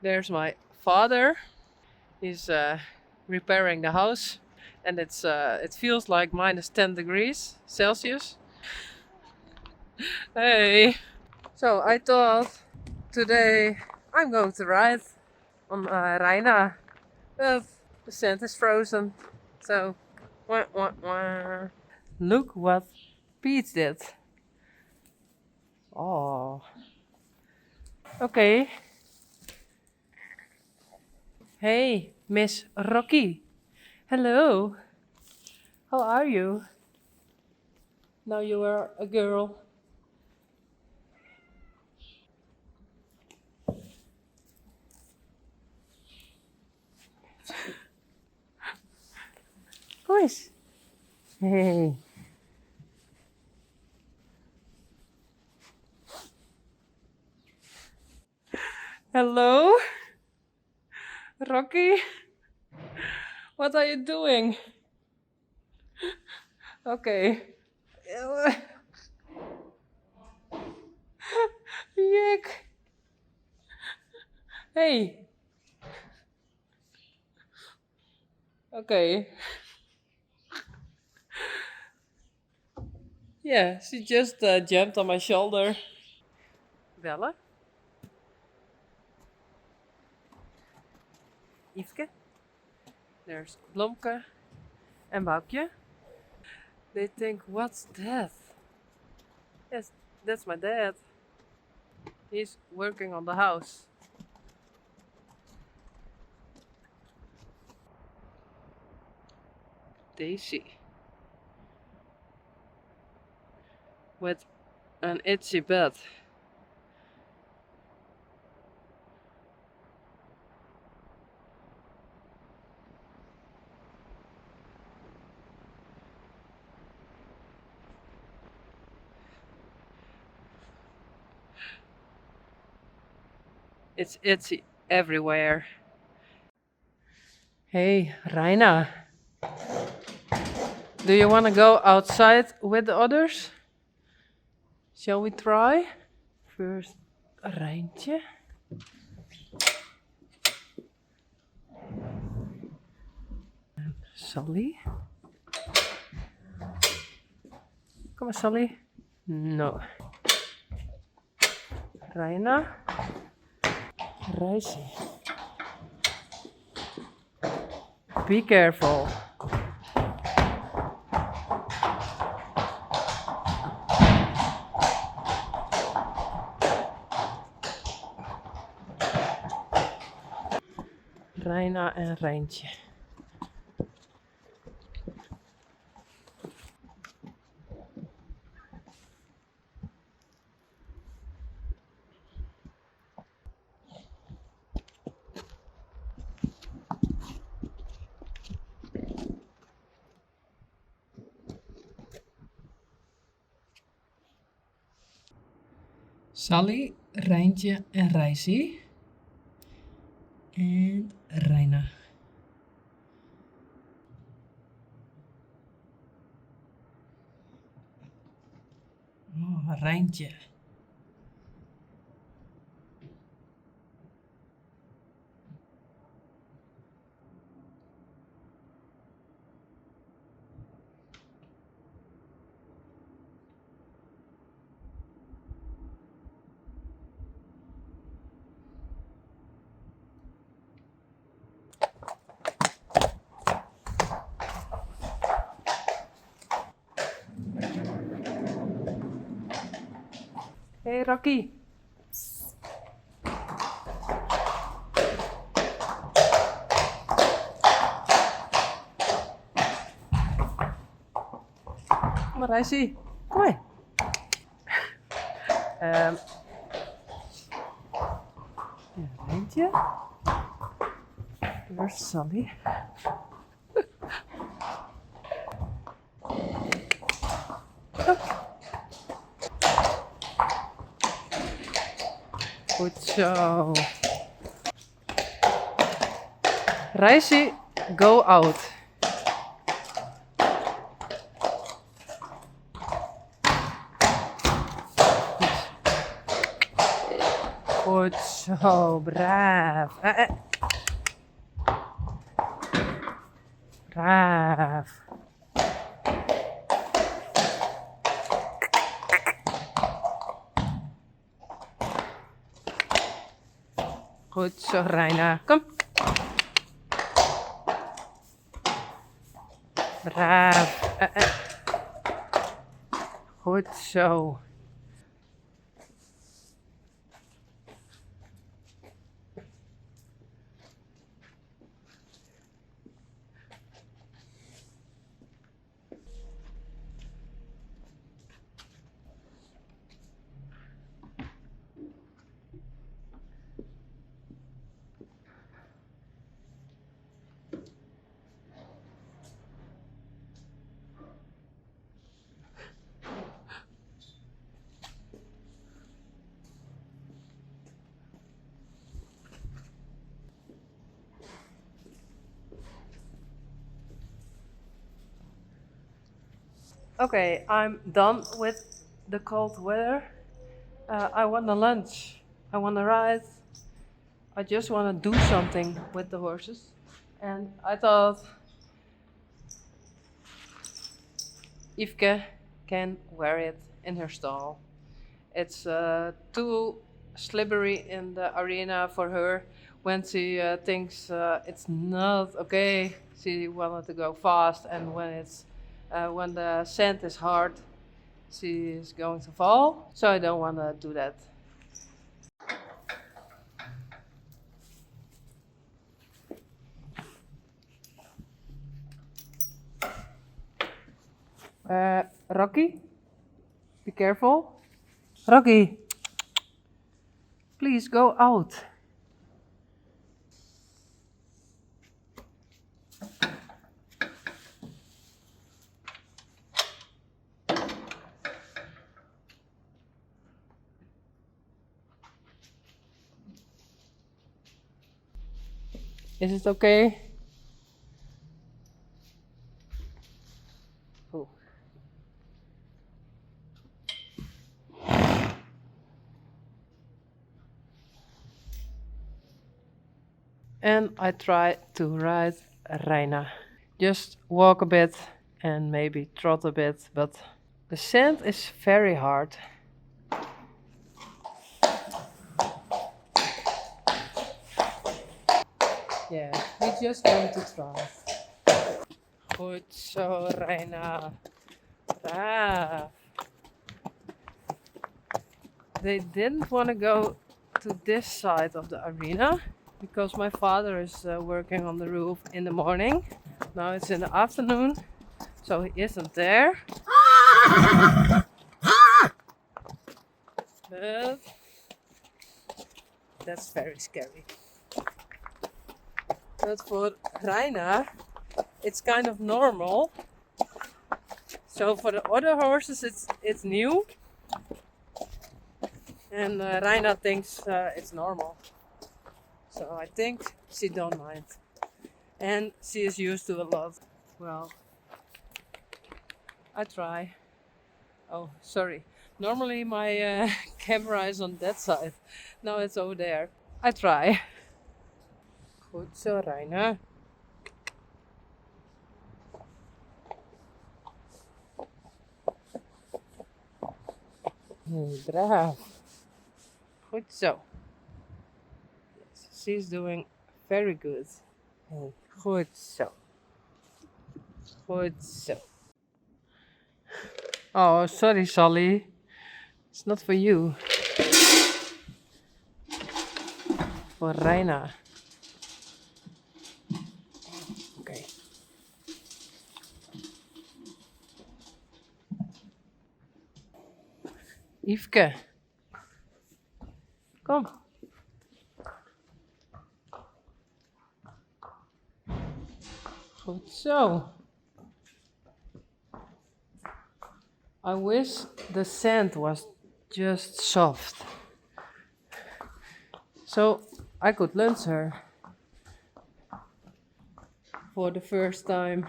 There's my father. He's repairing the house, and it feels like minus 10 degrees Celsius. Hey! So I thought today I'm going to ride on Reina, but the sand is frozen. So, wah, wah, wah. Look what Pete did. Oh, okay. Hey, Miss Rocky. Hello. How are you? Now you are a girl. Pois. Hey. Hello, Rocky. What are you doing? Okay. Yuck. Hey. Okay. Yeah, she just jumped on my shoulder. Bella? Yveske? There's Blomke and Boukje. They think, what's that? Yes, that's my dad. He's working on the house. Daisy. With an itchy bed. It's itchy everywhere. Hey, Reina. Do you want to go outside with the others? Shall we try? First, Rijntje. And Sally. Come on, Sally. No. Reina. Reisje. Be careful. Reina en Rijntje. Sally, Rijntje en Rijsie. En Reina. Oh, Rijntje. Hey, Rocky. Kom maar, Rijsie. Kom maar. Ja, Rijntje. There's Sally. Goed zo. Rijsie, go out. Goed zo, braaf. Braaf. Goed zo, Reina. Kom. Braaf. Goed zo. Okay, I'm done with the cold weather. I want to lunch. I want to ride. I just want to do something with the horses. And I thought Yvke can wear it in her stall. It's too slippery in the arena for her when she thinks it's not okay. She wanted to go fast, and when the sand is hard, she is going to fall. So I don't want to do that. Rocky, be careful. Rocky, please go out. Is it okay? Oh. And I try to ride Reina. Just walk a bit and maybe trot a bit, but the sand is very hard. Yeah, we just going to try. Goed zo, Reina. Braaf. They didn't want to go to this side of the arena because my father is working on the roof in the morning. Now it's in the afternoon, so he isn't there. But that's very scary. But for Reina, it's kind of normal. So for the other horses, it's new, and Reina thinks it's normal. So I think she don't mind, and she is used to a lot. Well, I try. Oh, sorry. Normally my camera is on that side. Now it's over there. I try. Goed zo, Reina. Braaf. Goed zo. Yes, she's doing very good. Goed zo. Goed zo. Oh, sorry, Sally. It's not for you. For Reina. Okay. Yvke. Kom. Goed zo. I wish the sand was just soft, so I could lunch her for the first time.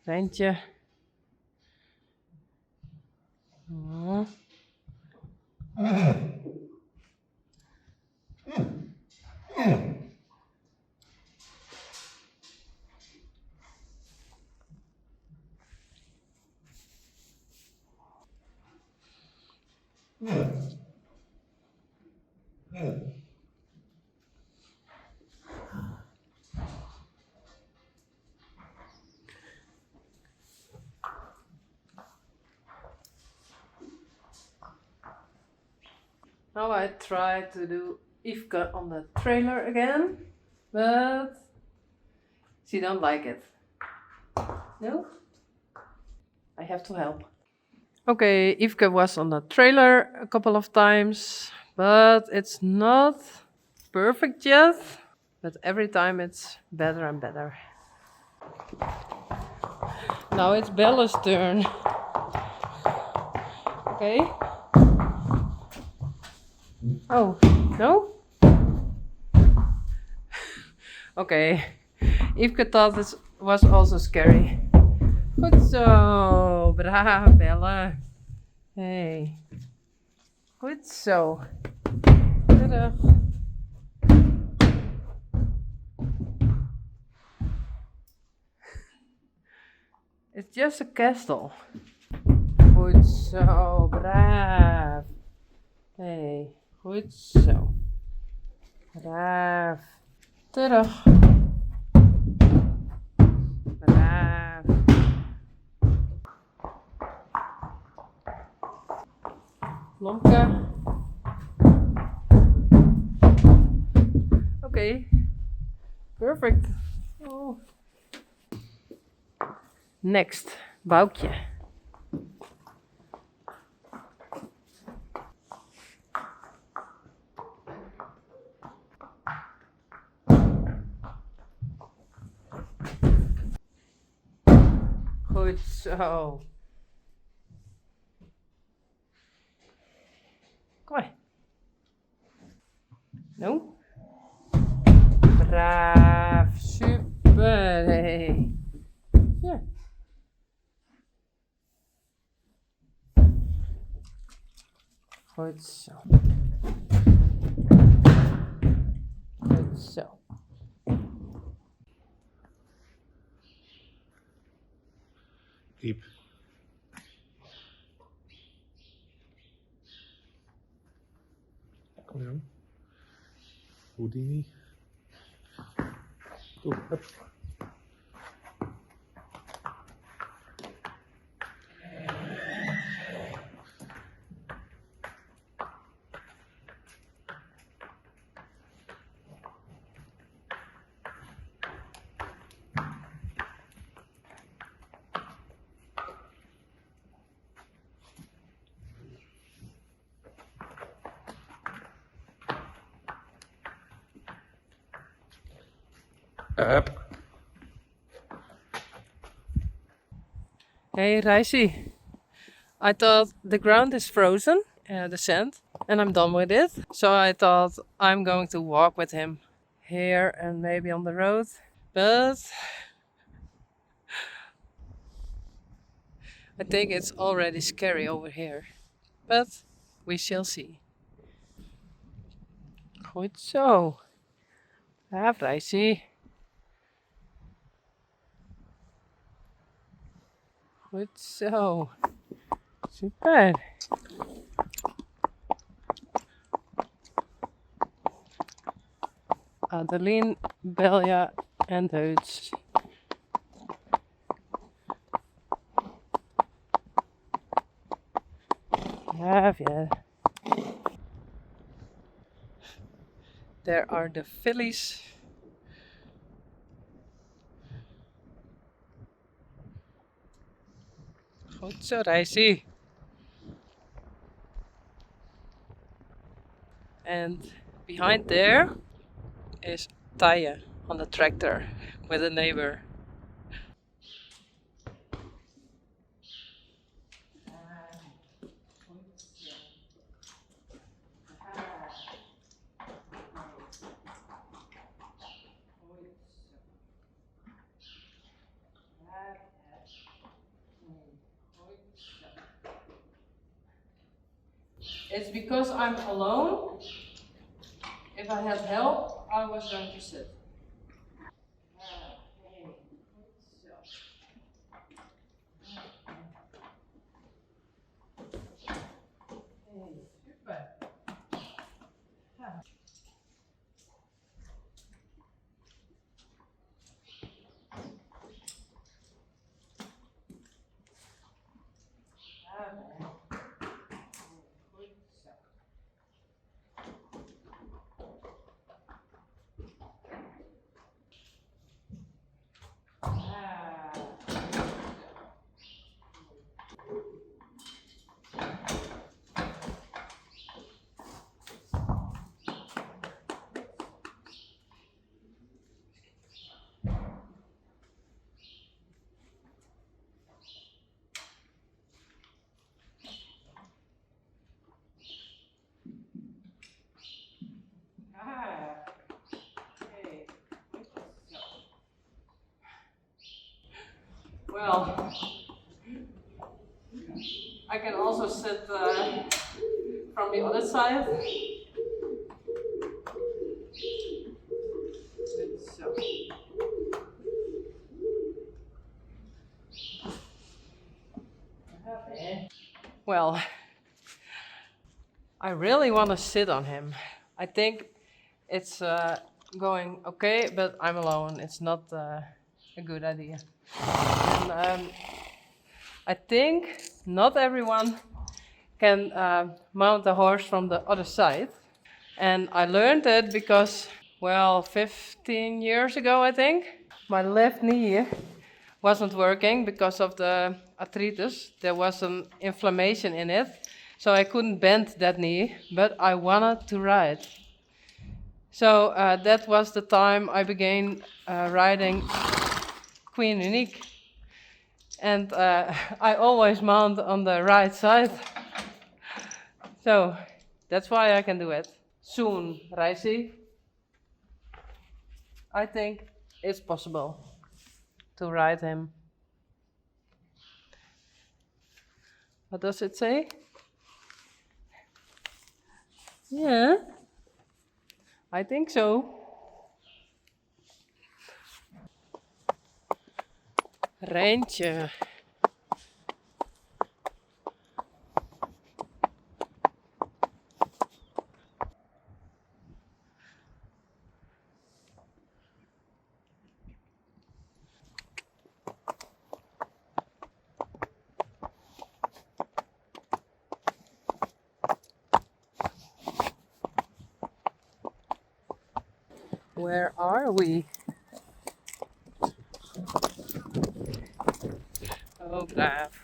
Reintje. Mm. Now I try to do Yvonne on the trailer again, but she don't like it. No? I have to help. Okay, Yvonne was on the trailer a couple of times, but it's not perfect yet. But every time it's better and better. Now it's Bella's turn. Okay. Oh, no? Okay. Yvonne thought this was also scary. Goed zo. Braaf, Bella. Hey. Goed zo. Terug. It's just a castle. Goed zo. Braaf. Hey. Goed zo. Braaf. Terug. Braaf. Lomke. Okay. Perfect. Oh. Next. Boukje. Goed zo. Kom maar. No? Braaf. Super. Hey. Hier. Goed zo. Goed zo. Keep. Kom aan. Houdini. Doe, hup. Up. Hey, Reisi. I thought the ground is frozen, the sand, and I'm done with it. So I thought I'm going to walk with him here and maybe on the road. But I think it's already scary over here. But we shall see. Goed zo. Ja, Reisi. Goed zo. Super. Adeline, Belja en Deutsch. Ja. There are the fillies. Goed zo, Reisi. And behind there is Taya on the tractor with a neighbor. It's because I'm alone. If I had help, I was going to sit. Well, I can also sit from the other side. So. Well, I really want to sit on him. I think it's going okay, but I'm alone. It's not a good idea. And I think not everyone can mount a horse from the other side. And I learned it because, well, 15 years ago, I think, my left knee wasn't working because of the arthritis. There was an inflammation in it, so I couldn't bend that knee, but I wanted to ride. So that was the time I began riding Queen Unique. And I always mount on the right side. So that's why I can do it. Soon, Reisi. I think it's possible to ride him. What does it say? Yeah, I think so. Rijntje. Where are we? Oh, braaf.